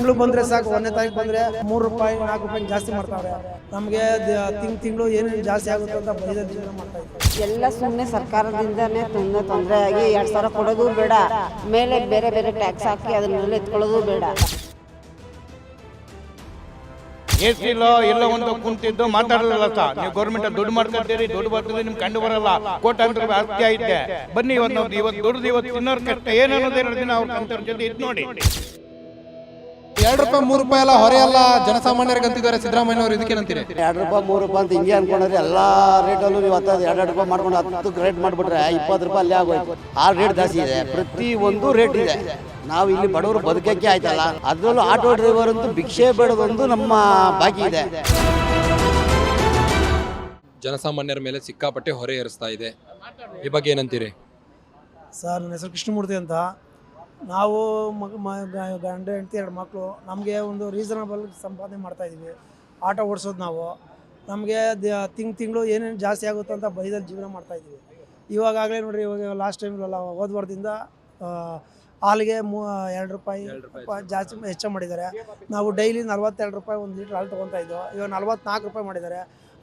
ತಿಂಗಳು ಬಂದರೆ ಸಾಕು, 1ನೇ ತಾರೀಕು ಬಂದರೆ 3 ರೂಪಾಯಿ 4 ರೂಪಾಯಿ ಜಾಸ್ತಿ ಮಾಡ್ತಾರೆ. ನಮಗೆ ತಿಂಗಳು ಏನೇನು ಜಾಸ್ತಿ ಆಗುತ್ತೆ ಅಂತ ಬೈದಲ್ಲಿ ಜೀವನ ಮಾಡ್ತಾ ಇದ್ದೀವಿ. ಎಲ್ಲ ಸುಮ್ಮನೆ ಸರ್ಕಾರದಿಂದನೇ ತೊಂದರೆ ಆಗಿ 2,000 ಕೊಡೋದು ಬೇಡ, ಮೇಲೆ ಬೇರೆ ಬೇರೆ ಟ್ಯಾಕ್ಸ್ ಹಾಕಿ ಅದನ್ನೆಲ್ಲ ಎತ್ಕೊಳ್ಳೋದು ಬೇಡ. ಎಸಿಲೋ ಎಲ್ಲ ಒಂದು ಕುಂತಿದ್ದು ಮಾತಾಡಲ್ಲ ಸರ್. ನೀವು ಗೌರ್ಮೆಂಟ್ ದುಡ್ಡು ಮಾಡ್ಕೊತೀರಿ, ದುಡ್ಡು ಬರ್ತದೆ, ನಿಮ್ಗೆ ಕಂಡು ಬರಲ್ಲ. ಕೋಟ್ಯಾಂತರ ರೂಪಾಯಿ ಆಸ್ತಿ ಐತೆ, ಬನ್ನಿ ಇವತ್ತು ದುಡ್ದು ಇವತ್ತು ತಿನ್ನೋರ್ ಕಷ್ಟ ಏನನ್ನೋದು 2 ದಿನ ಅವ್ರ ಕಂತರ ಜೊತೆ ಇದು ನೋಡಿ. 2 ರೂಪಾಯಿ 3 ರೂಪಾಯಿ ಎಲ್ಲ ಹೊರೆ ಅಲ್ಲ ಜನಸಾಮಾನ್ಯರಿಗೆ ಅಂತಿದ್ದಾರೆ ಸಿದ್ದರಾಮಯ್ಯ ಅವರು. ಇದಕ್ಕೇನಂತೀರಿ? 2 ರೂಪಾಯಿ 3 ರೂಪಾಯಿ ಅಂತ ಹಿಂಗೆ ಅನ್ಕೊಂಡ್ರೆ ಎಲ್ಲ ರೇಟಲ್ಲೂ ನೀವು 2 ರೂಪಾಯಿ ಮಾಡ್ಕೊಂಡು 10 ರೇಟ್ ಮಾಡಿಬಿಟ್ರೆ 20 ರೂಪಾಯಿ ಅಲ್ಲೇ ಆಗೋಯ್ತು. ಆ ರೇಟ್ ಜಾಸ್ತಿ ಇದೆ, ಪ್ರತಿ ಒಂದು ರೇಟ್ ಇದೆ. ನಾವು ಇಲ್ಲಿ ಬಡವರು ಬದುಕಕ್ಕೆ ಆಯ್ತಲ್ಲ, ಅದರಲ್ಲೂ ಆಟೋ ಡ್ರೈವರ್ ಅಂತೂ ಭಿಕ್ಷೆ ಬೇಡದೊಂದು ನಮ್ಮ ಬಾಕಿ ಇದೆ. ಜನಸಾಮಾನ್ಯರ ಮೇಲೆ ಸಿಕ್ಕಾಪಟ್ಟೆ ಹೊರೆ ಏರಿಸ್ತಾ ಇದೆ, ಈ ಬಗ್ಗೆ ಏನಂತೀರಿ? ಸರ್, ನನ್ನ ಹೆಸರು ಕೃಷ್ಣಮೂರ್ತಿ ಅಂತ. ನಾವು ಗಂಡ ಹೆಂಡತಿ 2 ಮಕ್ಕಳು. ನಮಗೆ ಒಂದು ರೀಸನಬಲ್ ಸಂಪಾದನೆ ಮಾಡ್ತಾಯಿದ್ದೀವಿ. ಆಟೋ ಓಡಿಸೋದು ನಾವು. ನಮಗೆ ತಿಂಗಳು ಏನೇನು ಜಾಸ್ತಿ ಆಗುತ್ತೆ ಅಂತ ಬೈದಲ್ಲಿ ಜೀವನ ಮಾಡ್ತಾಯಿದ್ದೀವಿ. ಇವಾಗಲೇ ನೋಡಿರಿ, ಇವಾಗ ಲಾಸ್ಟ್ ಟೈಮ್ಗೆಲ್ಲ ಹೋದ ವಾರದಿಂದ ಹಾಲಿಗೆ 2 ರೂಪಾಯಿ ಜಾಸ್ತಿ ಹೆಚ್ಚು ಮಾಡಿದ್ದಾರೆ. ನಾವು ಡೈಲಿ 42 ರೂಪಾಯಿ 1 ಲೀಟ್ರ್ ಹಾಲು ತೊಗೊತಾ ಇದ್ದೋ, ಇವಾಗ 44 ರೂಪಾಯಿ ಮಾಡಿದ್ದಾರೆ.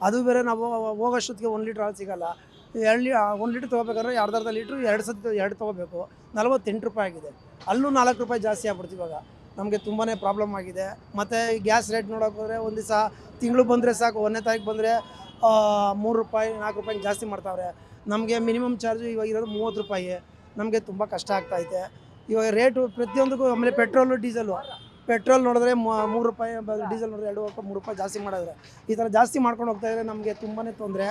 ಅದು ಬೇರೆ ನಾವು ಹೋಗೋಷ್ಟೊತ್ತಿಗೆ 1 ಲೀಟ್ರ್ ಹಾಲು ಸಿಗೋಲ್ಲ. 1 ಲೀಟ್ರ್ ತೊಗೋಬೇಕಾದ್ರೆ ಅರ್ಧ ಲೀಟ್ರು 2 ಸತಿ 2 ತೊಗೋಬೇಕು. 48 ರೂಪಾಯಿ ಆಗಿದೆ. ಅಲ್ಲೂ 4 ರೂಪಾಯಿ ಜಾಸ್ತಿ ಆಗ್ಬಿಡ್ತು. ಇವಾಗ ನಮಗೆ ತುಂಬಾ ಪ್ರಾಬ್ಲಮ್ ಆಗಿದೆ. ಮತ್ತು ಗ್ಯಾಸ್ ರೇಟ್ ನೋಡೋಕೆ ಹೋದರೆ ಒಂದು ದಿವಸ ತಿಂಗಳು ಬಂದರೆ ಸಾಕು, 1ನೇ ತಾರೀಕು ಬಂದರೆ 3 ರೂಪಾಯಿ 4 ರೂಪಾಯಿ ಜಾಸ್ತಿ ಮಾಡ್ತಾವ್ರೆ. ನಮಗೆ ಮಿನಿಮಮ್ ಚಾರ್ಜು ಇವಾಗ ಇರೋದು 30 ರೂಪಾಯಿ. ನಮಗೆ ತುಂಬ ಕಷ್ಟ ಆಗ್ತಾಯಿದೆ ಇವಾಗ ರೇಟು ಪ್ರತಿಯೊಂದಕ್ಕೂ. ಆಮೇಲೆ ಪೆಟ್ರೋಲ್ ನೋಡಿದ್ರೆ 3 ರೂಪಾಯಿ, ಡೀಸೆಲ್ ನೋಡಿದ್ರೆ 2 ರೂಪಾಯಿ 3 ರೂಪಾಯಿ ಜಾಸ್ತಿ ಮಾಡಿದ್ರೆ, ಈ ಥರ ಜಾಸ್ತಿ ಮಾಡ್ಕೊಂಡು ಹೋಗ್ತಾಯಿದ್ರೆ ನಮಗೆ ತುಂಬಾ ತೊಂದರೆ.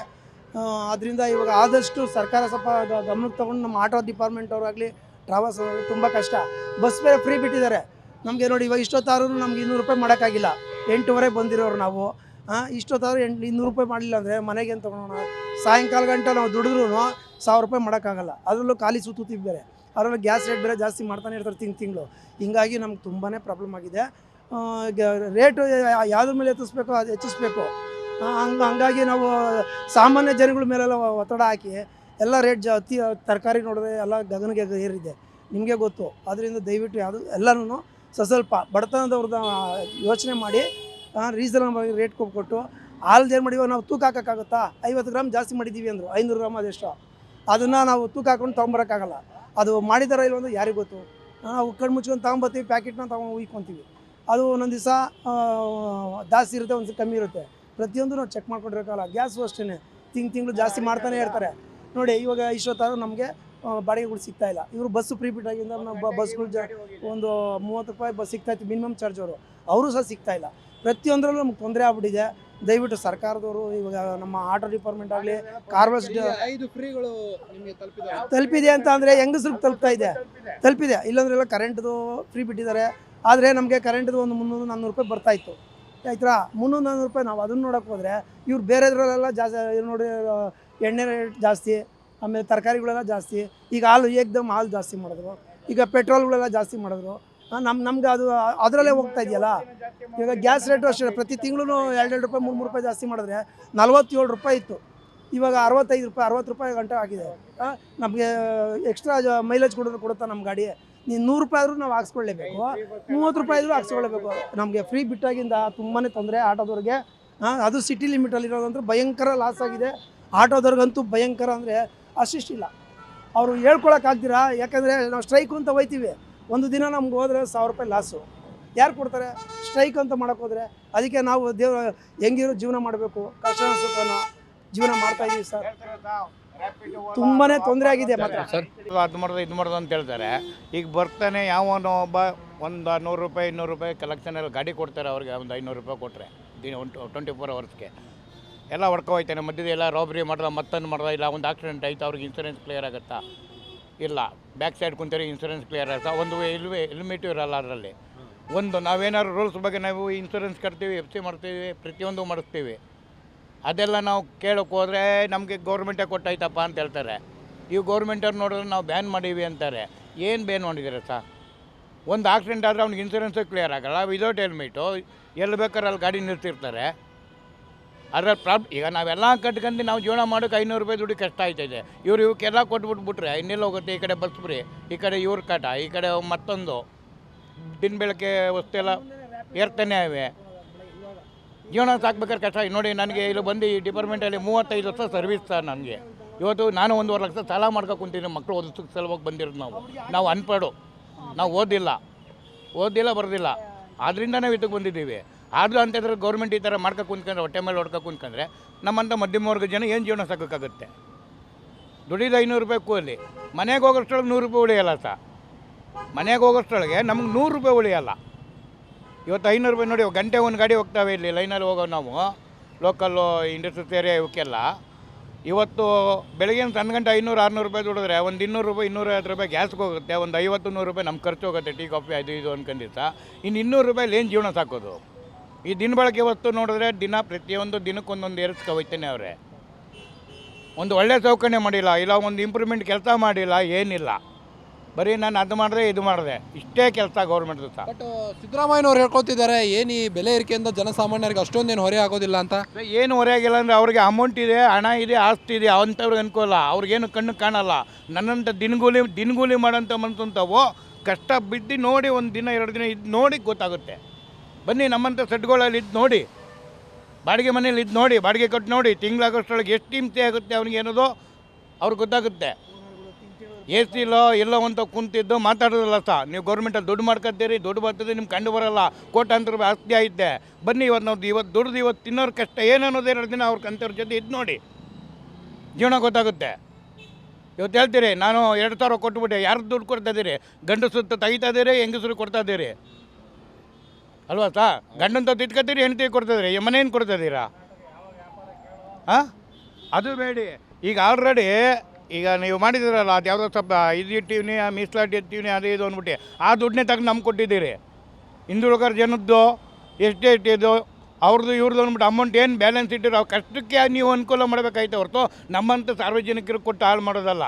ಅದರಿಂದ ಇವಾಗ ಆದಷ್ಟು ಸರ್ಕಾರ ಸ್ವಲ್ಪ ಗಮನಕ್ಕೆ ತೊಗೊಂಡು ನಮ್ಮ ಆಟೋ ಡಿಪಾರ್ಟ್ಮೆಂಟ್ ಅವರಾಗಲಿ ಟ್ರಾವೆಲ್ಸ್ ಅವರಾಗಲಿ ತುಂಬ ಕಷ್ಟ. ಬಸ್ ಬೇರೆ ಫ್ರೀ ಬಿಟ್ಟಿದ್ದಾರೆ ನಮಗೆ. ನೋಡಿ, ಇವಾಗ ಇಷ್ಟೊತ್ತಾದ್ರೂ ನಮ್ಗೆ 200 ರೂಪಾಯಿ ಮಾಡೋಕ್ಕಾಗಿಲ್ಲ. 8:15 ಬಂದಿರೋರು ನಾವು. ಇಷ್ಟೊತ್ತಾದ್ರೂ 200 ರೂಪಾಯಿ ಮಾಡಲಿಲ್ಲ ಅಂದರೆ ಮನೆಗೆ ಏನು ತೊಗೊಳೋಣ? ಸಾಯಂಕಾಲ ಗಂಟೆ ನಾವು ದುಡಿದ್ರೂ 1000 ರೂಪಾಯಿ ಮಾಡೋಕ್ಕಾಗಲ್ಲ. ಅದರಲ್ಲೂ ಖಾಲಿ ಸುತ್ತೀವಿ ಬೇರೆ. ಅದರಲ್ಲೂ ಗ್ಯಾಸ್ ರೇಟ್ ಬೇರೆ ಜಾಸ್ತಿ ಮಾಡ್ತಾನೆ ಇರ್ತಾರೆ ತಿಂಗಳು. ಹಿಂಗಾಗಿ ನಮ್ಗೆ ತುಂಬಾ ಪ್ರಾಬ್ಲಮ್ ಆಗಿದೆ. ರೇಟು ಯಾವುದ್ರ ಮೇಲೆ ಎತ್ತಿಸ್ಬೇಕೋ ಅದು ಹೆಚ್ಚಿಸ್ಬೇಕು. ಹಂಗಾಗಿ ನಾವು ಸಾಮಾನ್ಯ ಜನಗಳ ಮೇಲೆಲ್ಲ ಒತ್ತಡ ಹಾಕಿ ಎಲ್ಲ ರೇಟ್ ಅತಿ ತರಕಾರಿ ನೋಡಿದ್ರೆ ಎಲ್ಲ ಗಗನಗೆ ಏರಿದೆ, ನಿಮಗೆ ಗೊತ್ತು. ಅದರಿಂದ ದಯವಿಟ್ಟು ಯಾವುದು ಎಲ್ಲನೂ ಸ್ವಲ್ಪ ಬಡತನದವ್ರದ್ದು ಯೋಚನೆ ಮಾಡಿ ರೀಸನಬಲ್ ರೇಟ್ ಕೊಟ್ಟು ಹಾಲ್ದು ಏನು ಮಾಡಿವ ನಾವು ತೂಕ ಹಾಕೋಕ್ಕಾಗುತ್ತಾ? 50 ಗ್ರಾಮ್ ಜಾಸ್ತಿ ಮಾಡಿದ್ದೀವಿ ಅಂದರು, 500 ಗ್ರಾಮ್ ಅದೆಷ್ಟು, ಅದನ್ನು ನಾವು ತೂಕ ಹಾಕೊಂಡು ತೊಗೊಂಬರೋಕ್ಕಾಗಲ್ಲ. ಅದು ಮಾಡಿದಾರ ಇಲ್ಲ ಒಂದು ಯಾರಿಗೆ ಗೊತ್ತು? ನಾವು ಕಣ್ಣು ಮುಚ್ಕೊಂಡು ತೊಗೊಂಬರ್ತೀವಿ, ಪ್ಯಾಕೆಟ್ನ ಉಯ್ಕೊತೀವಿ. ಅದು ಒಂದೊಂದು ದಿವಸ ಜಾಸ್ತಿ ಇರುತ್ತೆ, ಒಂದು ಕಮ್ಮಿ ಇರುತ್ತೆ. ಪ್ರತಿಯೊಂದು ನಾವು ಚೆಕ್ ಮಾಡ್ಕೊಂಡಿರೋಕ್ಕಲ್ಲ. ಗ್ಯಾಸು ಅಷ್ಟೇ ತಿಂಗಳು ಜಾಸ್ತಿ ಮಾಡ್ತಾನೆ ಇರ್ತಾರೆ. ನೋಡಿ, ಇವಾಗ ಇಷ್ಟೊತ್ತಾದ್ರೂ ನಮಗೆ ಬಾಡಿಗೆಗಳು ಸಿಗ್ತಾಯಿಲ್ಲ. ಇವರು ಬಸ್ಸು ಫ್ರೀ ಬಿಟ್ಟಾಗಿಂದ ನಾವು ಬಸ್ಗಳು ಒಂದು 30 ರೂಪಾಯಿ ಬಸ್ ಸಿಗ್ತಾಯಿತ್ತು ಮಿನಿಮಮ್ ಚಾರ್ಜ್ ಅವರು ಸಹ ಸಿಗ್ತಾಯಿಲ್ಲ. ಪ್ರತಿಯೊಂದರಲ್ಲೂ ನಮ್ಗೆ ತೊಂದರೆ ಆಗ್ಬಿಟ್ಟಿದೆ. ದಯವಿಟ್ಟು ಸರ್ಕಾರದವರು ಇವಾಗ ನಮ್ಮ ಆಟೋ ಡಿಪಾರ್ಟ್ಮೆಂಟ್ ಆಗಲಿ ಕಾರ್ಬಸ್ ತಲುಪಿದೆ ಅಂತ ಅಂದರೆ ಹೆಂಗಸ್ರಿಗೆ ತಲುಪಿದೆ. ಇಲ್ಲಾಂದ್ರೆ ಕರೆಂಟ್ದು ಫ್ರೀ ಬಿಟ್ಟಿದ್ದಾರೆ. ಆದರೆ ನಮಗೆ ಕರೆಂಟ್ದು ಒಂದು 300-400 ರೂಪಾಯಿ ಬರ್ತಾಯಿತ್ತು, ಆಯ್ತಾ? 300-400 ರೂಪಾಯಿ. ನಾವು ಅದನ್ನು ನೋಡೋಕೆ ಹೋದರೆ ಇವ್ರು ಬೇರೆದ್ರಲ್ಲೆಲ್ಲ ಜಾಸ್ತಿ ನೋಡಿ, ಎಣ್ಣೆ ರೇಟ್ ಜಾಸ್ತಿ, ಆಮೇಲೆ ತರಕಾರಿಗಳೆಲ್ಲ ಜಾಸ್ತಿ. ಈಗ ಹಾಲು ಏಕ್ದಮ್ ಹಾಲು ಜಾಸ್ತಿ ಮಾಡಿದ್ರು, ಈಗ ಪೆಟ್ರೋಲ್ಗಳೆಲ್ಲ ಜಾಸ್ತಿ ಮಾಡಿದ್ರು. ನಮ್ಗೆ ಅದರಲ್ಲೇ ಹೋಗ್ತಾ ಇದೆಯಲ್ಲ. ಈಗ ಗ್ಯಾಸ್ ರೇಟು ಅಷ್ಟೇ, ಪ್ರತಿ ತಿಂಗಳು 2 ರೂಪಾಯಿ 3 ರೂಪಾಯಿ ಜಾಸ್ತಿ ಮಾಡಿದ್ರೆ 47 ರೂಪಾಯಿ ಇತ್ತು, ಇವಾಗ 65 ರೂಪಾಯಿ 60 ರೂಪಾಯಿ ಗಂಟೆ ಆಗಿದೆ. ನಮಗೆ ಎಕ್ಸ್ಟ್ರಾ ಮೈಲೇಜ್ ಕೊಡುತ್ತಾ ನಮ್ಮ ಗಾಡಿ? ನೀನು 100 ರೂಪಾಯಿ ಆದರೂ ನಾವು ಹಾಕ್ಸ್ಕೊಳ್ಳೇಬೇಕು, 30 ರೂಪಾಯಿ ಆದರೂ ಹಾಕ್ಸ್ಕೊಳ್ಳೇಬೇಕು. ನಮಗೆ ಫ್ರೀ ಬಿಟ್ಟಾಗಿಂದ ತುಂಬಾ ತೊಂದರೆ ಆಟೋದವ್ರಿಗೆ. ಅದು ಸಿಟಿ ಲಿಮಿಟಲ್ಲಿರೋದಂದ್ರೆ ಭಯಂಕರ ಲಾಸ್ ಆಗಿದೆ. ಆಟೋದವ್ರಿಗಂತೂ ಭಯಂಕರ ಅಂದರೆ ಅಷ್ಟಿಷ್ಟಿಲ್ಲ. ಅವರು ಹೇಳ್ಕೊಳಕ್ಕಾಗ್ದಿರಾ? ಯಾಕಂದರೆ ನಾವು ಸ್ಟ್ರೈಕು ಅಂತ ಹೋಯ್ತೀವಿ, ಒಂದು ದಿನ ನಮ್ಗೆ ಹೋದರೆ 1000 ರೂಪಾಯಿ ಲಾಸು. ಯಾರು ಕೊಡ್ತಾರೆ ಸ್ಟ್ರೈಕ್ ಅಂತ ಮಾಡೋಕೆ ಹೋದರೆ? ಅದಕ್ಕೆ ನಾವು ಹೆಂಗಿರೋ ಜೀವನ ಮಾಡಬೇಕು, ಕಷ್ಟ ಸುಖನೋ ಜೀವನ ಮಾಡ್ತಾಯಿದ್ದೀವಿ ಸರ್. ತುಂಬಾ ತೊಂದರೆ ಆಗಿದೆ ಮಾತ್ರ. ಅದು ಮಾಡೋದು ಅಂತ ಹೇಳ್ತಾರೆ. ಈಗ ಬರ್ತಾನೆ ಯಾವನೋ ಒಬ್ಬ ಒಂದು 100 ರೂಪಾಯಿ 200 ರೂಪಾಯಿ ಕಲೆಕ್ಷನಲ್ಲಿ ಗಾಡಿ ಕೊಡ್ತಾರೆ. ಅವ್ರಿಗೆ ಒಂದು 500 ರೂಪಾಯಿ ಕೊಟ್ಟರೆ ದಿನ 24 ಅವರ್ಸ್ಗೆ ಎಲ್ಲ ಹೊಡ್ಕೋಯ್ತಾನೆ. ಮಧ್ಯದ ಎಲ್ಲ ರಾಬರಿ ಮಾಡ್ದ, ಮತ್ತೊಂದು ಮಾಡ್ದ, ಇಲ್ಲ ಒಂದು ಆಕ್ಸಿಡೆಂಟ್ ಆಯಿತು, ಅವ್ರಿಗೆ ಇನ್ಸೂರೆನ್ಸ್ ಕ್ಲಿಯರ್ ಆಗುತ್ತಾ? ಇಲ್ಲ. ಬ್ಯಾಕ್ ಸೈಡ್ ಕುಂತಾರೆ ಇನ್ಸೂರೆನ್ಸ್ ಕ್ಲಿಯರ್ ಆಗುತ್ತಾ? ಒಂದು ಹೆಲ್ಮೆಟು ಇರಲ್ಲ ಅದರಲ್ಲಿ. ಒಂದು ನಾವೇನಾದ್ರು ರೂಲ್ಸ್ ಬಗ್ಗೆ ನಾವು ಇನ್ಸೂರೆನ್ಸ್ ಕಟ್ತೀವಿ, FC ಮಾಡ್ತೀವಿ, ಪ್ರತಿಯೊಂದು ಮಾಡಿಸ್ತೀವಿ. ಅದೆಲ್ಲ ನಾವು ಕೇಳೋಕೆ ಹೋದರೆ ನಮಗೆ ಗೌರ್ಮೆಂಟೇ ಕೊಟ್ಟಾಯ್ತಪ್ಪ ಅಂತ ಹೇಳ್ತಾರೆ. ಇವು ಗೌರ್ಮೆಂಟವ್ರು ನೋಡಿದ್ರೆ ನಾವು ಬ್ಯಾನ್ ಮಾಡೀವಿ ಅಂತಾರೆ. ಏನು ಬ್ಯಾನ್ ಮಾಡಿದ್ದಾರೆ ಸರ್? ಒಂದು ಆಕ್ಸಿಡೆಂಟ್ ಆದರೆ ಅವ್ನಿಗೆ ಇನ್ಸೂರೆನ್ಸು ಕ್ಲಿಯರ್ ಆಗಲ್ಲ, ವಿದೌಟ್ ಹೆಲ್ಮೆಟು ಎಲ್ಲಿ ಬೇಕಾದ್ರೆ ಅಲ್ಲಿ ಗಾಡಿ ನಿಲ್ಸಿರ್ತಾರೆ. ಅದ್ರಲ್ಲಿ ಈಗ ನಾವೆಲ್ಲ ಕಟ್ಕೊಂಡು ನಾವು ಜೀವನ ಮಾಡೋಕ್ಕೆ 500 ರೂಪಾಯಿ ದುಡ್ಡು ಕಷ್ಟ ಆಯ್ತದೆ. ಇವಕ್ಕೆಲ್ಲ ಕೊಟ್ಬಿಟ್ಬಿಟ್ರೆ ಇನ್ನೆಲ್ಲ ಹೋಗುತ್ತೆ? ಈ ಕಡೆ ಬಸ್ ಫ್ರೀ, ಈ ಕಡೆ ಇವ್ರ ಕಾಟ, ಈ ಕಡೆ ಮತ್ತೊಂದು ದಿನ ಬೆಳಗ್ಗೆ ವಸ್ತು ಎಲ್ಲ ಏರ್ತಾನೆ ಇವೆ. ಜೀವನ ಸಾಕ್ಬೇಕಾದ್ರೆ ಕಷ್ಟ. ನೋಡಿ, ನನಗೆ ಇಲ್ಲಿ ಬಂದು ಈ ಡಿಪಾರ್ಟ್ಮೆಂಟಲ್ಲಿ 35 ವರ್ಷ ಸರ್ವಿಸ್ ಸರ್. ನನಗೆ ಇವತ್ತು ನಾನು 1.5 ಲಕ್ಷ ಸಾಲ ಮಾಡ್ಕೊ ಕುಂತೀನಿ. ಮಕ್ಕಳು ಓದಿಸೋಕ್ಕೆ ಸಲುವಾಗಿ ಬಂದಿರೋದು ನಾವು ಅನ್ಪಡು, ನಾವು ಓದಿಲ್ಲ ಬರೋದಿಲ್ಲ. ಆದ್ದರಿಂದ ನಾವು ಇದಕ್ಕೆ ಬಂದಿದ್ದೀವಿ. ಆದರೂ ಅಂತಂದ್ರೆ ಗೌರ್ಮೆಂಟ್ ಈ ಥರ ಮಾಡ್ಕೊ ಕುಂತ್ಕೊಂಡ್ರೆ, ಹೊಟ್ಟೆ ಮೇಲೆ ಹೊಡ್ಕೊ ಕುಂತ್ಕೊಂಡ್ರೆ ನಮ್ಮಂಥ ಮಧ್ಯಮ ವರ್ಗ ಜನ ಏನು ಜೀವನ ಸಾಕೋಕ್ಕಾಗುತ್ತೆ? ದುಡಿದು 500 ರೂಪಾಯಿ ಕೂಲಿ, ಮನೆಗೆ ಹೋಗೋಷ್ಟೊಳಗೆ 100 ರೂಪಾಯಿ ಉಳಿಯಲ್ಲ ಸರ್. ಮನೆಗೆ ಹೋಗೋಷ್ಟೊಳಗೆ ನಮ್ಗೆ 100 ರೂಪಾಯಿ ಉಳಿಯಲ್ಲ. ಇವತ್ತು 500 ರೂಪಾಯಿ ನೋಡಿ, ಗಂಟೆ ಒಂದು ಗಾಡಿ ಹೋಗ್ತಾವೆ ಇಲ್ಲಿ ಲೈನಲ್ಲಿ ಹೋಗೋ ನಾವು ಲೋಕಲ್ಲು ಇಂಡಸ್ಟ್ರಿಯಲ್ ಏರಿಯಾ ಇವಕ್ಕೆಲ್ಲ. ಇವತ್ತು ಬೆಳಗ್ಗೆ 10 ಗಂಟೆ 500-600 ರೂಪಾಯಿ ದುಡಿದ್ರೆ ಒಂದು 200 ರೂಪಾಯಿ 250 ರೂಪಾಯಿ ಗ್ಯಾಸ್ಗೆ ಹೋಗುತ್ತೆ, ಒಂದು 50-100 ರೂಪಾಯಿ ನಮ್ಮ ಖರ್ಚು ಹೋಗುತ್ತೆ, ಟೀ ಕಾಫಿ ಅದು ಇದು ಅನ್ಕೊಂಡಿದ್ದ. ಇನ್ನು 200 ರೂಪಾಯಿ ಏನು ಜೀವನ ಸಾಕೋದು? ಈ ದಿನ ಬಳಕೆ ವಸ್ತು ನೋಡಿದ್ರೆ ಪ್ರತಿಯೊಂದು ದಿನಕ್ಕೊಂದೊಂದು ಏರಿಸ್ಕೊ ಹೋಗ್ತಾನೆ ಅವರೇ. ಒಂದು ಒಳ್ಳೆ ಸೌಕರ್ಯ ಮಾಡಿಲ್ಲ, ಇಲ್ಲ ಒಂದು ಇಂಪ್ರೂವ್ಮೆಂಟ್ ಕೆಲಸ ಮಾಡಿಲ್ಲ, ಏನಿಲ್ಲ. ಬರೀ ನಾನು ಅದು ಮಾಡಿದೆ ಇದು ಮಾಡಿದೆ, ಇಷ್ಟೇ ಕೆಲಸ ಗೌರ್ಮೆಂಟ್ದು ಸಹ. ಬಟ್ ಸಿದ್ದರಾಮಯ್ಯನವ್ರು ಹೇಳ್ಕೊತಿದ್ದಾರೆ ಏನು ಈ ಬೆಲೆ ಏರಿಕೆಯಿಂದ ಜನಸಾಮಾನ್ಯರಿಗೆ ಅಷ್ಟೊಂದೇನು ಹೊರೆ ಆಗೋದಿಲ್ಲ ಅಂತ. ಏನು ಹೊರೆಯಾಗಿಲ್ಲ ಅಂದರೆ ಅವ್ರಿಗೆ ಅಮೌಂಟ್ ಇದೆ, ಹಣ ಇದೆ, ಆಸ್ತಿ ಇದೆ, ಅಂಥವ್ರಿಗೆ ಅನ್ಕೋಲ್ಲ. ಅವ್ರಿಗೇನು ಕಣ್ಣು ಕಾಣಲ್ಲ. ನನ್ನಂಥ ದಿನಗೂಲಿ ಮಾಡೋಂಥ ಮನ್ಸಂತವು ಕಷ್ಟ ಬಿದ್ದು ನೋಡಿ, 1 ದಿನ 2 ದಿನ ಇದು ನೋಡಿ ಗೊತ್ತಾಗುತ್ತೆ. ಬನ್ನಿ ನಮ್ಮಂಥ ಸೆಟ್ಗಳಲ್ಲಿ ಇದು ನೋಡಿ, ಬಾಡಿಗೆ ಮನೇಲಿ ಇದು ನೋಡಿ, ಬಾಡಿಗೆ ಕೊಟ್ಟು ನೋಡಿ, ತಿಂಗಳಾಗೋಷ್ಟರೊಳಗೆ ಎಷ್ಟು ಹಿಂಸೆ ಆಗುತ್ತೆ ಅವ್ನಿಗೆ ಏನೋದು ಅವ್ರಿಗೆ ಗೊತ್ತಾಗುತ್ತೆ. AC ಎಲ್ಲೋ ಅಂತ ಕುಂತಿದ್ದು ಮಾತಾಡೋದಿಲ್ಲ ಸಹ. ನೀವು ಗೌರ್ಮೆಂಟಲ್ಲಿ ದುಡ್ಡು ಮಾಡ್ಕೊತೀರಿ, ದುಡ್ಡು ಬರ್ತದೆ, ನಿಮ್ಗೆ ಕಂಡು ಬರೋಲ್ಲ. ಕೋಟ್ಯಾಂತರ ರೂಪಾಯಿ ಆಸ್ತಿ ಐತೆ. ಬನ್ನಿ ಇವತ್ತು ದುಡ್ದು ಇವತ್ತು ತಿನ್ನೋರು ಕಷ್ಟ ಏನನ್ನೋದು 2 ದಿನ ಅವ್ರ ಕಂತವ್ರ ಜೊತೆ ಇದು ನೋಡಿ, ಜೀವನ ಗೊತ್ತಾಗುತ್ತೆ. ಇವತ್ತು ಹೇಳ್ತೀರಿ ನಾನು 2000 ಕೊಟ್ಬಿಟ್ಟೆ, ಯಾರು ದುಡ್ಡು ಕೊಡ್ತಾ ಇದ್ದೀರಿ? ಗಂಡಸರು ತೆಗಿತಾ ಇದ್ದೀರಿ, ಹೆಂಗಸರು ಕೊಡ್ತಾ ಇದ್ದೀರಿ ಅಲ್ವಾ ಸಾ? ಗಂಡಂತ ತಿಟ್ಕೊತೀರಿ, ಹೆಂಡತಿ ಕೊಡ್ತಾಯಿದ್ದೀರಿ, ಮನೇನು ಕೊಡ್ತಾ ಇದ್ದೀರಾ? ಹಾಂ, ಅದು ಬೇಡಿ. ಈಗ ಆಲ್ರೆಡಿ ಈಗ ನೀವು ಮಾಡಿದ್ದೀರಲ್ಲ, ಅದು ಯಾವುದೋ ಸ್ವಲ್ಪ ಇದು ಇಟ್ಟಿವ್ನಿ, ಮೀಸಲಾತಿ ಇರ್ತೀವಿ, ಅದು ಇದು ಅಂದ್ಬಿಟ್ಟು ಆ ದುಡ್ಡನ್ನೇ ತೆಗೆದು ನಮ್ಗೆ ಕೊಟ್ಟಿದ್ದೀರಿ. ಹಿಂದುಳಿದ ಜನದ್ದು ಎಷ್ಟೇ ಇಟ್ಟಿದ್ದು ಅವ್ರದ್ದು ಇವ್ರದ್ದು ಅಂದ್ಬಿಟ್ಟು ಅಮೌಂಟ್ ಏನು ಬ್ಯಾಲೆನ್ಸ್ ಇಟ್ಟಿರೋ ಅವ್ರ ಕಷ್ಟಕ್ಕೆ ನೀವು ಅನುಕೂಲ ಮಾಡಬೇಕಾಯ್ತು ಹೊರತು ನಮ್ಮಂಥ ಸಾರ್ವಜನಿಕರಿಗೆ ಕೊಟ್ಟು ಹಾಳು ಮಾಡೋದಲ್ಲ.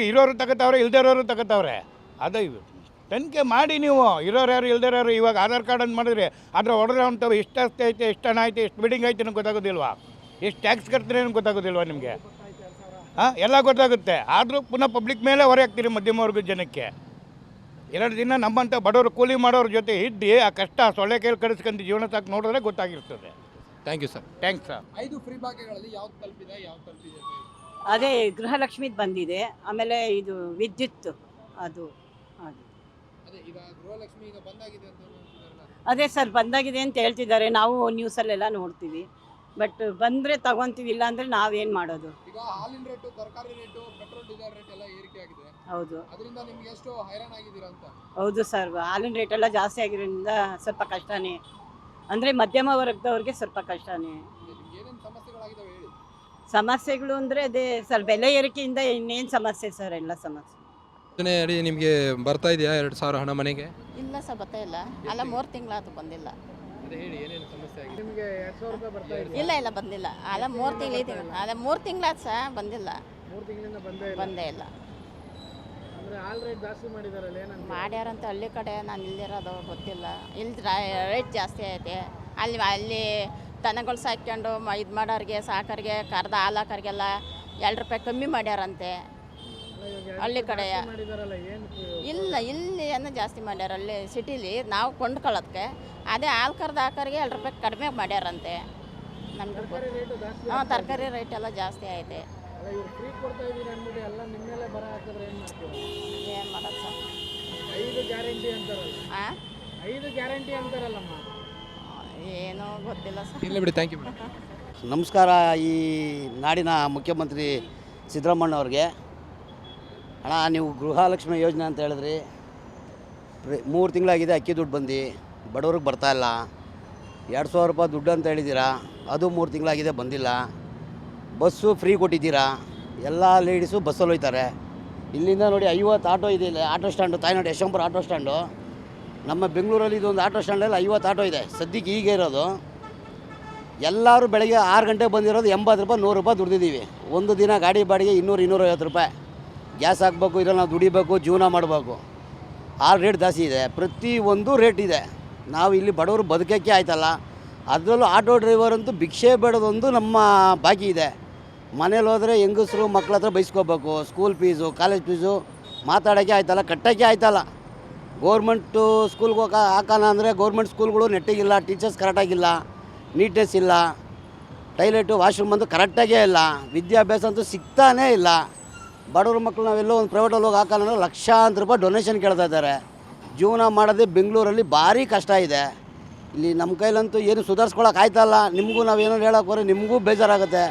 ಇರೋರು ತಗೋತಾವ್ರೆ, ಇಲ್ದಿರೋರು ತಗೋತಾವ್ರೆ. ಅದು ತನಿಖೆ ಮಾಡಿ ನೀವು. ಇರೋರು ಯಾರು ಇಲ್ದಿರೋರು ಇವಾಗ ಆಧಾರ್ ಕಾರ್ಡ್ ಅಂತ ಮಾಡಿದ್ರೆ ಅದರ ಹೊಡೆದ್ರೆ ಅಂಥವು ಎಷ್ಟು ಆಸ್ತಿ ಐತೆ, ಎಷ್ಟು ಹಣ ಐತೆ, ಎಷ್ಟು ಬಿಲ್ಡಿಂಗ್ ಐತೆ ಅನ್ನೋ ಗೊತ್ತಾಗೋದಿಲ್ವಾ? ಎಷ್ಟು ಟ್ಯಾಕ್ಸ್ ಕಟ್ತೀರಿ ಅನ್ನೋ ಗೊತ್ತಾಗೋದಿಲ್ವಾ ನಿಮಗೆ? ಹಾಂ, ಎಲ್ಲ ಗೊತ್ತಾಗುತ್ತೆ. ಆದರೂ ಪುನಃ ಪಬ್ಲಿಕ್ ಮೇಲೆ ಹೊರೆ ಹಾಕ್ತೀರಿ ಮಧ್ಯಮ ವರ್ಗದ ಜನಕ್ಕೆ. 2 ದಿನ ನಮ್ಮಂಥ ಬಡವರು ಕೂಲಿ ಮಾಡೋರ ಜೊತೆ ಇದ್ದು ಆ ಕಷ್ಟ ಸೊಳ್ಳೆ ಕೈಲಿ ಕಡಿಸ್ಕೊಂಡು ಜೀವನ ಸಾಕು ನೋಡಿದ್ರೆ ಗೊತ್ತಾಗಿರ್ತದೆ. Thank you sir. Thanks sir. 5 free ಭಾಗ್ಯಗಳಲ್ಲಿ ಯಾವ್ದು ತಲುಪಿದೆ, ಯಾವ್ದು ತಲುಪಿದೆ? ಅದೇ ಗೃಹಲಕ್ಷ್ಮಿದು ಬಂದಿದೆ, ಆಮೇಲೆ ಇದು ವಿದ್ಯುತ್ ಅದು ಅದೇ ಈಗ ಗೃಹಲಕ್ಷ್ಮಿ ಈಗ ಬಂದಾಗಿದೆ ಅಂತ ಹೇಳ್ತಿದಾರಲ್ಲ. ಅದೇ ಸರ್ ಬಂದಾಗಿದೆ ಅಂತ ಹೇಳ್ತಿದ್ದಾರೆ. ನಾವು ನ್ಯೂಸಲ್ಲೆಲ್ಲ ನೋಡ್ತೀವಿ. ಬಟ್ ಬಂದರೆ ತಗೊತೀವಿ, ಇಲ್ಲ ಅಂದರೆ ನಾವೇನು ಮಾಡೋದು? ಈಗ ಹಾಲಿನ ರೇಟು, ತರಕಾರಿ ರೇಟು, ಪೆಟ್ರೋಲ್ ಡೀಸೆಲ್ ರೇಟ್ ಎಲ್ಲ ಏರಿಕೆ ಆಗಿದೆ. ಹೌದು, ಅದರಿಂದ ನಿಮ್ಗೆ ಎಷ್ಟು ಹೈರಾಣ ಆಗಿದ್ದೀರಾ ಅಂತ? ಹೌದು ಸರ್. ಹಾಲಿನ ರೇಟ್ ಎಲ್ಲ ಜಾಸ್ತಿ ಆಗಿರೋದ್ರಿಂದ ಸ್ವಲ್ಪ ಕಷ್ಟನೇ. ಅಂದರೆ ಮಧ್ಯಮ ವರ್ಗದವ್ರಿಗೆ ಸ್ವಲ್ಪ ಕಷ್ಟನೇ. ನಿಮ್ಗೆ ಏನೇನು ಸಮಸ್ಯೆಗಳಾಗಿದ್ದಾವೆ ಹೇಳಿ. ಸಮಸ್ಯೆಗಳು ಅಂದರೆ ಅದೇ ಸರ್, ಬೆಲೆ ಏರಿಕೆಯಿಂದ ಇನ್ನೇನು ಸಮಸ್ಯೆ ಸರ್, ಎಲ್ಲ ಸಮಸ್ಯೆ. ಯೋಜನೆ ಅಡಿ ನಿಮಗೆ ಬರ್ತಾ ಇದೆಯಾ 2000 ಹಣ ಮನೆಗೆ? ಇಲ್ಲ ಸರ್, ಬರ್ತಾ ಇಲ್ಲ. ಅಲ್ಲ 3 ತಿಂಗಳಾಯ್ತು ಬಂದಿಲ್ಲ. ಅದೇ ಹೇಳಿ, ಏನೇನು ಸಮಸ್ಯೆ ಆಗಿದೆ ನಿಮಗೆ? 2000 ರೂಪಾಯಿ ಬರ್ತಾ ಇದೆ? ಇಲ್ಲ ಬಂದಿಲ್ಲ. ಅಲ್ಲ 3 ತಿಂಗಳು ಅಲ್ಲ 3 ತಿಂಗಳಾಯ್ತು ಸರ್, ಬಂದಿಲ್ಲ. 3 ತಿಂಗಳಿಂದ ಬಂದೇ ಇಲ್ಲ. ಅಂದರೆ ಹಾಲ್ ರೇಟ್ ಜಾಸ್ತಿ ಮಾಡಿದಾರಲ್ಲ, ಏನಂತ ಮಾಡ್ಯಾರಂತ ಹಳ್ಳಿ ಕಡೆ, ನಾನು ಇಲ್ಲಿರೋದು ಗೊತ್ತಿಲ್ಲ. ಇಲ್ಲಿ ರೇಟ್ ಜಾಸ್ತಿ ಐತೆ. ಅಲ್ಲಿ ದನಗಳು ಸಾಕ್ಕೊಂಡು ಇದು ಮಾಡೋರಿಗೆ, ಸಾಕೋರಿಗೆ, ಕರ್ದ ಹಾಲು ಹಾಕೋರಿಗೆಲ್ಲ 2 ರೂಪಾಯಿ ಕಮ್ಮಿ ಮಾಡ್ಯಾರಂತೆ ಹಳ್ಳಿ ಕಡೆ. ಇಲ್ಲ, ಇಲ್ಲಿ ಏನೋ ಜಾಸ್ತಿ ಮಾಡ್ಯಾರ. ಅಲ್ಲಿ ಸಿಟಿಲಿ ನಾವು ಕೊಂಡ್ಕೊಳ್ಳೋದಕ್ಕೆ ಅದೇ ಹಾಲು ಕರ್ದು ಹಾಕೋರಿಗೆ 2 ರೂಪಾಯಿ ಕಡಿಮೆ ಮಾಡ್ಯಾರಂತೆ. ನಮ್ಗೆ ಹಾಂ, ತರಕಾರಿ ರೇಟ್ ಎಲ್ಲ ಜಾಸ್ತಿ ಐತೆ. ಏನು ಮಾಡೋದು ಸರ್? 5 ಗ್ಯಾರಂಟಿ ಅಂತಾರಲ್ಲ. ಹಾಂ, 5 ಗ್ಯಾರಂಟಿ ಅಂತಾರಲ್ಲಮ್ಮ. ಏನೋ ಗೊತ್ತಿಲ್ಲ ಸರ್. ಇಲ್ಲ ಬಿಡಿ, ಥ್ಯಾಂಕ್ ಯು ಮೇಡಮ್. ನಮಸ್ಕಾರ. ಈ ನಾಡಿನ ಮುಖ್ಯಮಂತ್ರಿ ಸಿದ್ದರಾಮಣ್ಣವ್ರಿಗೆ. ಅಣ್ಣ, ನೀವು ಗೃಹಲಕ್ಷ್ಮಿ ಯೋಜನೆ ಅಂತ ಹೇಳಿದ್ರಿ, 3 ತಿಂಗಳಾಗಿದೆ ಅಕ್ಕಿ ದುಡ್ಡು ಬಂದು, ಬಡವ್ರಿಗೆ ಬರ್ತಾಯಿಲ್ಲ. 2000 ರೂಪಾಯಿ ದುಡ್ಡು ಅಂತ ಹೇಳಿದ್ದೀರಾ, ಅದು 3 ತಿಂಗಳಾಗಿದೆ ಬಂದಿಲ್ಲ. ಬಸ್ಸು ಫ್ರೀ ಕೊಟ್ಟಿದ್ದೀರಾ, ಎಲ್ಲ ಲೇಡೀಸು ಬಸ್ಸಲ್ಲಿ ಹೋಯ್ತಾರೆ. ಇಲ್ಲಿಂದ ನೋಡಿ 50 ಆಟೋ ಇದೆ. ಇಲ್ಲಿ ಆಟೋ ಸ್ಟ್ಯಾಂಡು, ತಾಯ್ನಾಡು ಯಶವಂತಪುರ ಆಟೋ ಸ್ಟ್ಯಾಂಡು. ನಮ್ಮ ಬೆಂಗಳೂರಲ್ಲಿ ಇದೊಂದು ಆಟೋ ಸ್ಟ್ಯಾಂಡಲ್ಲಿ 50 ಆಟೋ ಇದೆ ಸದ್ಯಕ್ಕೆ ಈಗ ಇರೋದು. ಎಲ್ಲರೂ ಬೆಳಗ್ಗೆ 6 ಗಂಟೆಗೆ ಬಂದಿರೋದು 80 ರೂಪಾಯಿ 100 ರೂಪಾಯಿ ದುಡ್ದಿದ್ದೀವಿ. ಒಂದು ದಿನ ಗಾಡಿ ಬಾಡಿಗೆ 200-250 ರೂಪಾಯಿ. ಗ್ಯಾಸ್ ಹಾಕಬೇಕು, ಇದರಲ್ಲಿ ನಾವು ದುಡಿಬೇಕು, ಜೀವನ ಮಾಡಬೇಕು. ಆ ರೇಟ್ ಜಾಸ್ತಿ ಇದೆ, ಪ್ರತಿಯೊಂದು ರೇಟ್ ಇದೆ. ನಾವು ಇಲ್ಲಿ ಬಡವರು ಬದುಕೋಕ್ಕೆ ಆಯ್ತಲ್ಲ. ಅದರಲ್ಲೂ ಆಟೋ ಡ್ರೈವರ್ ಅಂತೂ ಭಿಕ್ಷೆ ಬೇಡೋದೊಂದು ನಮ್ಮ ಬಾಕಿ ಇದೆ. ಮನೇಲಿ ಹೋದರೆ ಹೆಂಗಸರು ಮಕ್ಕಳ ಹತ್ರ ಬೈಸ್ಕೋಬೇಕು. ಸ್ಕೂಲ್ ಫೀಸು, ಕಾಲೇಜ್ ಫೀಸು ಮಾತಾಡೋಕ್ಕೆ ಆಯ್ತಲ್ಲ, ಕಟ್ಟೋಕ್ಕೆ ಆಯ್ತಲ್ಲ. ಗೌರ್ಮೆಂಟು ಸ್ಕೂಲ್ಗೆ ಹಾಕೋಣ ಅಂದರೆ ಗೌರ್ಮೆಂಟ್ ಸ್ಕೂಲ್ಗಳು ನೆಟ್ಟಿಗಿಲ್ಲ, ಟೀಚರ್ಸ್ ಕರೆಕ್ಟಾಗಿಲ್ಲ, ನೀಟ್ನೆಸ್ ಇಲ್ಲ, ಟೈಲೆಟು ವಾಶ್ರೂಮ್ ಅಂತೂ ಕರೆಕ್ಟಾಗೇ ಇಲ್ಲ, ವಿದ್ಯಾಭ್ಯಾಸ ಅಂತೂ ಸಿಗ್ತಾನೇ ಇಲ್ಲ. ಬಡವ್ರ ಮಕ್ಕಳು ನಾವೆಲ್ಲೋ ಒಂದು ಪ್ರೈವೇಟಲ್ಲಿ ಹೋಗಿ ಹಾಕೋಣ ಅಂದರೆ ಲಕ್ಷಾಂತರ ರೂಪಾಯಿ ಡೊನೇಷನ್ ಕೇಳ್ತಾ ಇದ್ದಾರೆ. ಜೀವನ ಮಾಡೋದೇ ಬೆಂಗಳೂರಲ್ಲಿ ಭಾರಿ ಕಷ್ಟ ಇದೆ. ಇಲ್ಲಿ ನಮ್ಮ ಕೈಲಂತೂ ಏನು ಸುಧಾರಿಸ್ಕೊಳಕ್ಕೆ ಆಯ್ತಲ್ಲ. ನಿಮಗೂ ನಾವೇನೋ ಹೇಳೋಕೆ ಹೋದ್ರೆ ನಿಮಗೂ ಬೇಜಾರಾಗುತ್ತೆ.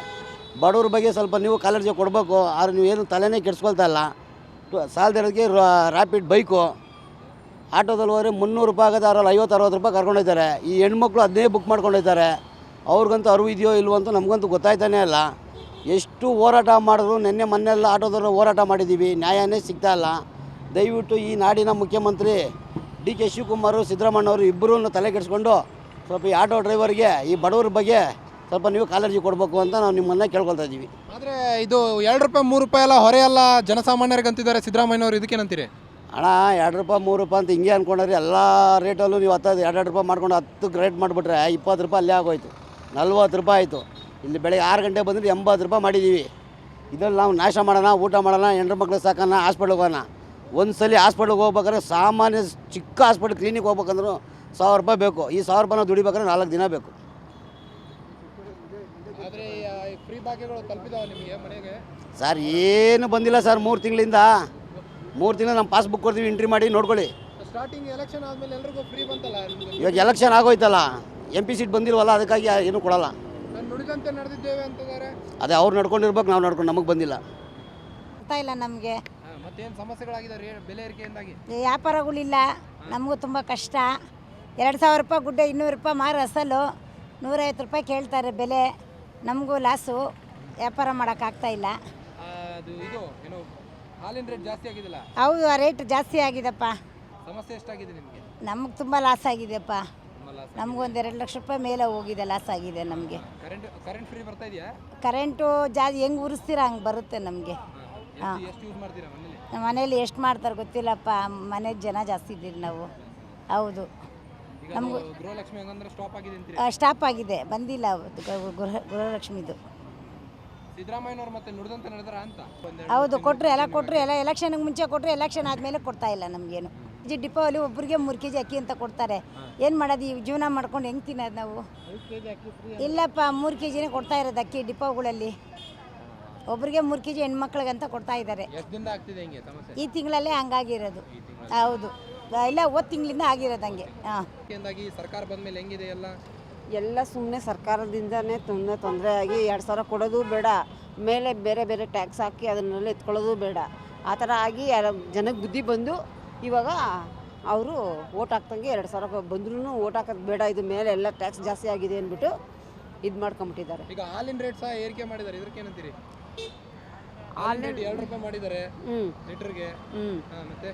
ಬಡವ್ರ ಬಗ್ಗೆ ಸ್ವಲ್ಪ ನೀವು ಕಾಳಜಿ ಕೊಡಬೇಕು. ಆದ್ರೆ ನೀವು ಏನು ತಲೆನೇ ಕೆಡಿಸ್ಕೊಳ್ತಾ ಇಲ್ಲ. ಸಾಲದಿರೋದಕ್ಕೆ ರ್ಯಾಪಿಡ್ ಬೈಕು, ಆಟೋದಲ್ಲಿ ಹೋದರೆ 300 ರೂಪಾಯಿ ಆಗುತ್ತೆ, ಅವರಲ್ಲಿ 50-60 ರೂಪಾಯಿ ಕರ್ಕೊಂಡೋಗ್ತಾರೆ. ಈ ಹೆಣ್ಮಕ್ಳು ಅದನ್ನೇ ಬುಕ್ ಮಾಡ್ಕೊಂಡೋಗ್ತಾರೆ. ಅವ್ರಿಗಂತೂ ಅರಿವು ಇದೆಯೋ ಇಲ್ವೋ ಅಂತ ನಮಗಂತೂ ಗೊತ್ತಾಯ್ತಾನೇ ಇಲ್ಲ. ಎಷ್ಟು ಹೋರಾಟ ಮಾಡಿದ್ರು, ಮೊನ್ನೆಲ್ಲ ಆಟೋದವರು ಹೋರಾಟ ಮಾಡಿದ್ದೀವಿ, ನ್ಯಾಯನೇ ಸಿಗ್ತಾ ಇಲ್ಲ. ದಯವಿಟ್ಟು ಈ ನಾಡಿನ ಮುಖ್ಯಮಂತ್ರಿ DK ಶಿವಕುಮಾರ್, ಸಿದ್ದರಾಮಯ್ಯವರು ಇಬ್ಬರೂ ತಲೆ ಕೆಡಿಸ್ಕೊಂಡು ಸ್ವಲ್ಪ ಈ ಆಟೋ ಡ್ರೈವರ್ಗೆ, ಈ ಬಡವ್ರ ಬಗ್ಗೆ ಸ್ವಲ್ಪ ನೀವು ಕಾಳಜಿ ಕೊಡಬೇಕು ಅಂತ ನಾವು ನಿಮ್ಮನ್ನ ಕೇಳ್ಕೊಳ್ತಾ ಇದ್ದೀವಿ. ಆದರೆ ಇದು 2 ರೂಪಾಯಿ 3 ರೂಪಾಯಿ ಎಲ್ಲ ಹೊರೆ ಎಲ್ಲ ಜನಸಾಮಾನ್ಯರಿಗೆ ಅಂತಿದ್ದಾರೆ ಸಿದ್ದರಾಮಯ್ಯನವರು, ಇದಕ್ಕೇನಂತೀರಿ? ಅಣ್ಣ 2 ರೂಪಾಯಿ 3 ರೂಪಾಯಿ ಅಂತ ಹಿಂಗೆ ಅಂದ್ಕೊಂಡ್ರೆ ಎಲ್ಲ ರೇಟಲ್ಲೂ ನೀವು 2 ರೂಪಾಯಿ ಮಾಡ್ಕೊಂಡು 10ಕ್ಕೆ ರೇಟ್ ಮಾಡಿಬಿಟ್ರೆ 20 ರೂಪಾಯಿ ಅಲ್ಲೇ ಆಗೋಯ್ತು, 40 ರೂಪಾಯಿ ಆಯಿತು. ಇಲ್ಲಿ ಬೆಳಗ್ಗೆ 6 ಗಂಟೆ ಬಂದರೆ 80 ರೂಪಾಯಿ ಮಾಡಿದ್ದೀವಿ. ಇದರಲ್ಲಿ ನಾವು ನಾಶ ಮಾಡೋಣ, ಊಟ ಮಾಡೋಣ, ಹೆಣ್ಣು ಮಕ್ಳು ಸಾಕೋಣ, ಹಾಸ್ಪಿಟ್ಲಿಗೆ ಹೋಗೋಣ. ಒಂದು ಸಲ ಹಾಸ್ಪಿಟ್ಲಿಗೆ ಹೋಗ್ಬೇಕಾದ್ರೆ ಸಾಮಾನ್ಯ ಚಿಕ್ಕ ಹಾಸ್ಪಿಟ್ಲ್ ಕ್ಲಿನಿಕ್ ಹೋಗ್ಬೇಕಂದ್ರೂ 1000 ರೂಪಾಯಿ ಬೇಕು. ಈ 1000 ರೂಪಾಯಿನ ದುಡಿಬೇಕಾದ್ರೆ 4 ದಿನ ಬೇಕು. ಆದರೆ ಫ್ರೀ ಭಾಗ್ಯಗಳು ತಲುಪಿದಾವೆ ನಿಮಗೆ ಮನೆಗೆ? ಸರ್ ಏನು ಬಂದಿಲ್ಲ ಸರ್ 3 ತಿಂಗಳಿಂದ. 3 ತಿಂಗಳು ನಮ್ಮ ಪಾಸ್ಬುಕ್ ಕೊಡ್ತೀವಿ, ಎಂಟ್ರಿ ಮಾಡಿ ನೋಡ್ಕೊಳ್ಳಿ. ಸ್ಟಾರ್ಟಿಂಗ್ ಎಲೆಕ್ಷನ್ ಆದಮೇಲೆ ಎಲ್ರಿಗೂ ಫ್ರೀ ಬಂತಲ್ಲ ನಿಮಗೆ? ಇವಾಗ ಎಲೆಕ್ಷನ್ ಆಗೋಯ್ತಲ್ಲ, MP ಸೀಟ್ ಬಂದಿಲ್ವಲ್ಲ, ಅದಕ್ಕಾಗಿ ಏನೂ ಕೊಡಲ್ಲ. ನಾನು ನುಡಿದಂತೆ ನಡೆದಿದ್ದೇವೆ ಅಂತಿದ್ದಾರೆ. ಅದೇ ಅವ್ರು ನಡ್ಕೊಂಡಿರ್ಬೇಕು, ನಾವು ನಡ್ಕೊಂಡು ನಮಗೆ ಬಂದಿಲ್ಲ. ಬರ್ತಾ ಇಲ್ಲ ನಮಗೆ. ಮತ್ತೇನು ಸಮಸ್ಯೆಗಳಾಗಿದೆ ಬೆಲೆ ಏರಿಕೆಯಿಂದಾಗಿ? ವ್ಯಾಪಾರಗಳಿಲ್ಲ, ನಮಗೂ ತುಂಬ ಕಷ್ಟ. 2000 ರೂಪಾಯಿ ಗುಡ್ಡೆ 200 ರೂಪಾಯಿ ಮಾರು ಅಸಲು, 150 ರೂಪಾಯಿ ಕೇಳ್ತಾರೆ ಬೆಲೆ. ನಮಗೂ ಲಾಸು, ವ್ಯಾಪಾರ ಮಾಡೋಕ್ಕಾಗ್ತಾ ಇಲ್ಲ. ಅದು ಇದು ಏನು ಹಾಲಿನ ರೇಟ್ ಜಾಸ್ತಿ ಆಗಿದೆಲ್ಲ? ಹೌದು, ಆ ರೇಟ್ ಜಾಸ್ತಿ ಆಗಿದೆಪ್ಪ. ಸಮಸ್ಯೆ ಎಷ್ಟಾಗಿದೆ ನಿಮಗೆ? ನಮಗೆ ತುಂಬ ಲಾಸ್ ಆಗಿದೆಪ್ಪ. ನಮಗೊಂದು 2 ಲಕ್ಷ ರೂಪಾಯಿ ಮೇಲೆ ಹೋಗಿದೆ, ಲಾಸ್ ಆಗಿದೆ ನಮಗೆ. ಕರೆಂಟ್ ಫ್ರೀ ಬರ್ತಾ ಇದೆಯಾ? ಕರೆಂಟು ಜಾಸ್ತಿ ಹೆಂಗೆ ಉರಿಸ್ತೀರ ಹಂಗೆ ಬರುತ್ತೆ ನಮಗೆ. ಹಾಂ, ಎಷ್ಟು ಯೂಸ್ ಮಾಡ್ತೀರಾ ಮನೇಲಿ? ನಮ್ಮ ಮನೇಲಿ ಎಷ್ಟು ಮಾಡ್ತಾರೆ ಗೊತ್ತಿಲ್ಲಪ್ಪ, ಮನೆ ಜನ ಜಾಸ್ತಿ ಇದ್ದೀರಿ ನಾವು. ಹೌದು, ನಮಗೂ ಗೃಹಲಕ್ಷ್ಮಿ ಹಂಗಂದ್ರೆ ಸ್ಟಾಪ್ ಆಗಿದೆ ಅಂತೀರಿ? ಸ್ಟಾಪ್ ಆಗಿದೆ, ಬಂದಿಲ್ಲ ಗೃಹಲಕ್ಷ್ಮಿದು. ಸಿದ್ದರಾಮಯ್ಯನವರು ಮತ್ತೆ ನುಡಿದಂತೆ ನಡೆದಾರ ಅಂತ? ಹೌದು, ಕೊಟ್ಟರು, ಎಲ್ಲ ಕೊಟ್ಟರು. ಎಲ್ಲ ಎಲೆಕ್ಷನ್ಗೆ ಮುಂಚೆ ಕೊಟ್ಟರು, ಎಲೆಕ್ಷನ್ ಆದಮೇಲೆ ಕೊಡ್ತಾ ಇಲ್ಲ ನಮಗೇನು. ಡಿಪೋಲಿ ಒಬ್ಬರಿಗೆ 3 kg ಅಕ್ಕಿ ಅಂತ ಕೊಡ್ತಾರೆ. ಏನು ಮಾಡೋದು, ಈ ಜೀವನ ಮಾಡ್ಕೊಂಡು ಹೆಂಗೆ ತಿನ್ನೋದು ನಾವು? ಇಲ್ಲಪ್ಪ, 3 kgನೇ ಕೊಡ್ತಾ ಇರೋದು ಅಕ್ಕಿ ಡಿಪೋಗಳಲ್ಲಿ. ಒಬ್ಬರಿಗೆ 3 kg ಹೆಣ್ಮಕ್ಳಿಗಂತ ಕೊಡ್ತಾ ಇದ್ದಾರೆ. ಈ ತಿಂಗಳಲ್ಲೇ ಹಂಗಾಗಿರೋದು. ಹೌದು, ಇಲ್ಲ ಹೋದ ತಿಂಗಳಿಂದ ಆಗಿರೋದು ಹಂಗೆ. ಹಾಂ, ಸರ್ಕಾರ ಬಂದ ಮೇಲೆ ಹೆಂಗಿದೆ ಎಲ್ಲ ಸುಮ್ಮನೆ ಸರ್ಕಾರದಿಂದನೇ ತೊಂದರೆ ಆಗಿ 2000 ಕೊಡೋದು ಬೇಡ, ಮೇಲೆ ಬೇರೆ ಬೇರೆ ಟ್ಯಾಕ್ಸ್ ಹಾಕಿ ಅದನ್ನೆಲ್ಲ ಎತ್ಕೊಳ್ಳೋದು ಬೇಡ. ಆ ಥರ ಆಗಿ ಜನಕ್ಕೆ ಬುದ್ಧಿ ಬಂದು ಇವಾಗ ಅವರು ಓಟ್ ಹಾಕ್ದಂಗೆ 2000 ಬಂದ್ರೂ ಓಟ್ ಹಾಕೋದು ಬೇಡ, ಇದು ಮೇಲೆ ಎಲ್ಲ ಟ್ಯಾಕ್ಸ್ ಜಾಸ್ತಿ ಆಗಿದೆ ಅಂದ್ಬಿಟ್ಟು ಇದು ಮಾಡ್ಕೊಂಬಿಟ್ಟಿದ್ದಾರೆ. ಈಗ ಹಾಲಿನ ರೇಟ್ ಸಹ ಏರಿಕೆ ಮಾಡಿದ್ದಾರೆ, ಇದಕ್ಕೇನಂತೀರಿ? ಹಾಲಿನ ರೇಟ್ 2 ರೂಪಾಯಿ ಮಾಡಿದ್ದಾರೆ ಲೀಟರ್ಗೆ. ಮತ್ತೆ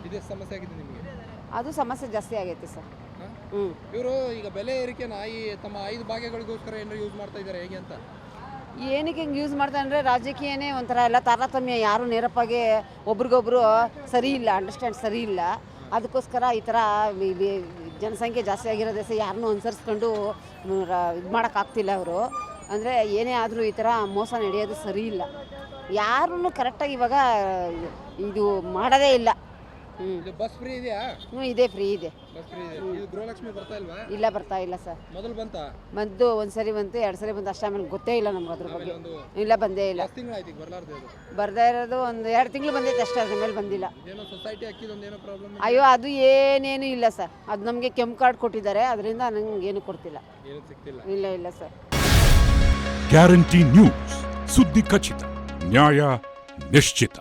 ಇದೇ ಸಮಸ್ಯೆ ಆಗಿದೆ ನಿಮಗೆ? ಅದು ಸಮಸ್ಯೆ ಜಾಸ್ತಿ ಆಗೈತೆ ಸರ್. ಇವರು ಈಗ ಬೆಲೆ ಏರಿಕೆನ ತಮ್ಮ 5 ಭಾಗ್ಯಗಳಿಗೋಸ್ಕರ ಏನಾದ್ರು ಯೂಸ್ ಮಾಡ್ತಾ ಇದ್ದಾರೆ, ಹೇಗೆ ಅಂತ? ಏನಕ್ಕೆ ಹಿಂಗೆ ಯೂಸ್ ಮಾಡ್ತಾರೆ ಅಂದರೆ ರಾಜಕೀಯನೇ ಒಂಥರ ಎಲ್ಲ ತಾರತಮ್ಯ, ಯಾರು ನೇರಪ್ಪಾಗಿ ಒಬ್ರಿಗೊಬ್ರು ಸರಿ ಇಲ್ಲ, ಅಂಡರ್ಸ್ಟ್ಯಾಂಡ್ ಸರಿ ಇಲ್ಲ. ಅದಕ್ಕೋಸ್ಕರ ಈ ಥರ ಜನಸಂಖ್ಯೆ ಜಾಸ್ತಿ ಆಗಿರೋದೇ ಸಹ ಯಾರನ್ನೂ ಅನುಸರಿಸ್ಕೊಂಡು ಇದು ಮಾಡೋಕ್ಕಾಗ್ತಿಲ್ಲ ಅವರು. ಅಂದರೆ ಏನೇ ಆದರೂ ಈ ಥರ ಮೋಸ ನಡೆಯೋದು ಸರಿ ಇಲ್ಲ. ಯಾರೂ ಕರೆಕ್ಟಾಗಿ ಇವಾಗ ಇದು ಮಾಡೋದೇ ಇಲ್ಲ. ಬಸ್ ಫ್ರೀ ಇದೆಯಾ? ಇದೆ, ಫ್ರೀ ಇದೆ. ಬಸ್ ಫ್ರೀ ಇದೆ. ಇದು ಗೃಹಲಕ್ಷ್ಮಿ ಬರ್ತಾ ಇಲ್ವಾ? ಇಲ್ಲ, ಬರ್ತಾ ಇಲ್ಲ ಸರ್. ಮೊದಲು ಬಂತಾ? ಬಂತು, ಒಂದು ಸರಿ ಬಂತು, 2 ಸರಿ ಬಂತು ಅಷ್ಟೇ. ಆಮೇಲೆ ಗೊತ್ತೇ ಇಲ್ಲ ನಮ್ಗೆ ಅದ್ರ ಬಗ್ಗೆ. ಇಲ್ಲ, ಬಂದೇ ಇಲ್ಲ. ತಿಂಗಳಾಯ್ತು ಬರ್ಲಾರ್ದು? ಬರ್ದೇ ಇರೋದು ಒಂದು 2 ತಿಂಗಳು ಬಂದೈತೆ ಅಷ್ಟೇ, ಅದ್ರ ಮೇಲೆ ಬಂದಿಲ್ಲ. ಏನೋ ಸೊಸೈಟಿ ಅಕ್ಕಿದೊಂದೇನೋ ಪ್ರಾಬ್ಲಮ್? ಅಯ್ಯೋ, ಅದು ಏನೇನು ಇಲ್ಲ ಸರ್. ಅದು ನಮಗೆ ಕೆಂಪು ಕಾರ್ಡ್ ಕೊಟ್ಟಿದ್ದಾರೆ, ಅದರಿಂದ ನಂಗೆ ಏನು ಕೊಡ್ತಿಲ್ಲ. ಏನು ಸಿಗ್ತಿಲ್ಲ? ಇಲ್ಲ ಇಲ್ಲ ಸರ್. ಗ್ಯಾರಂಟಿ ನ್ಯೂಸ್, ಸುದ್ದಿ ಖಚಿತ, ನ್ಯಾಯ ನಿಶ್ಚಿತ.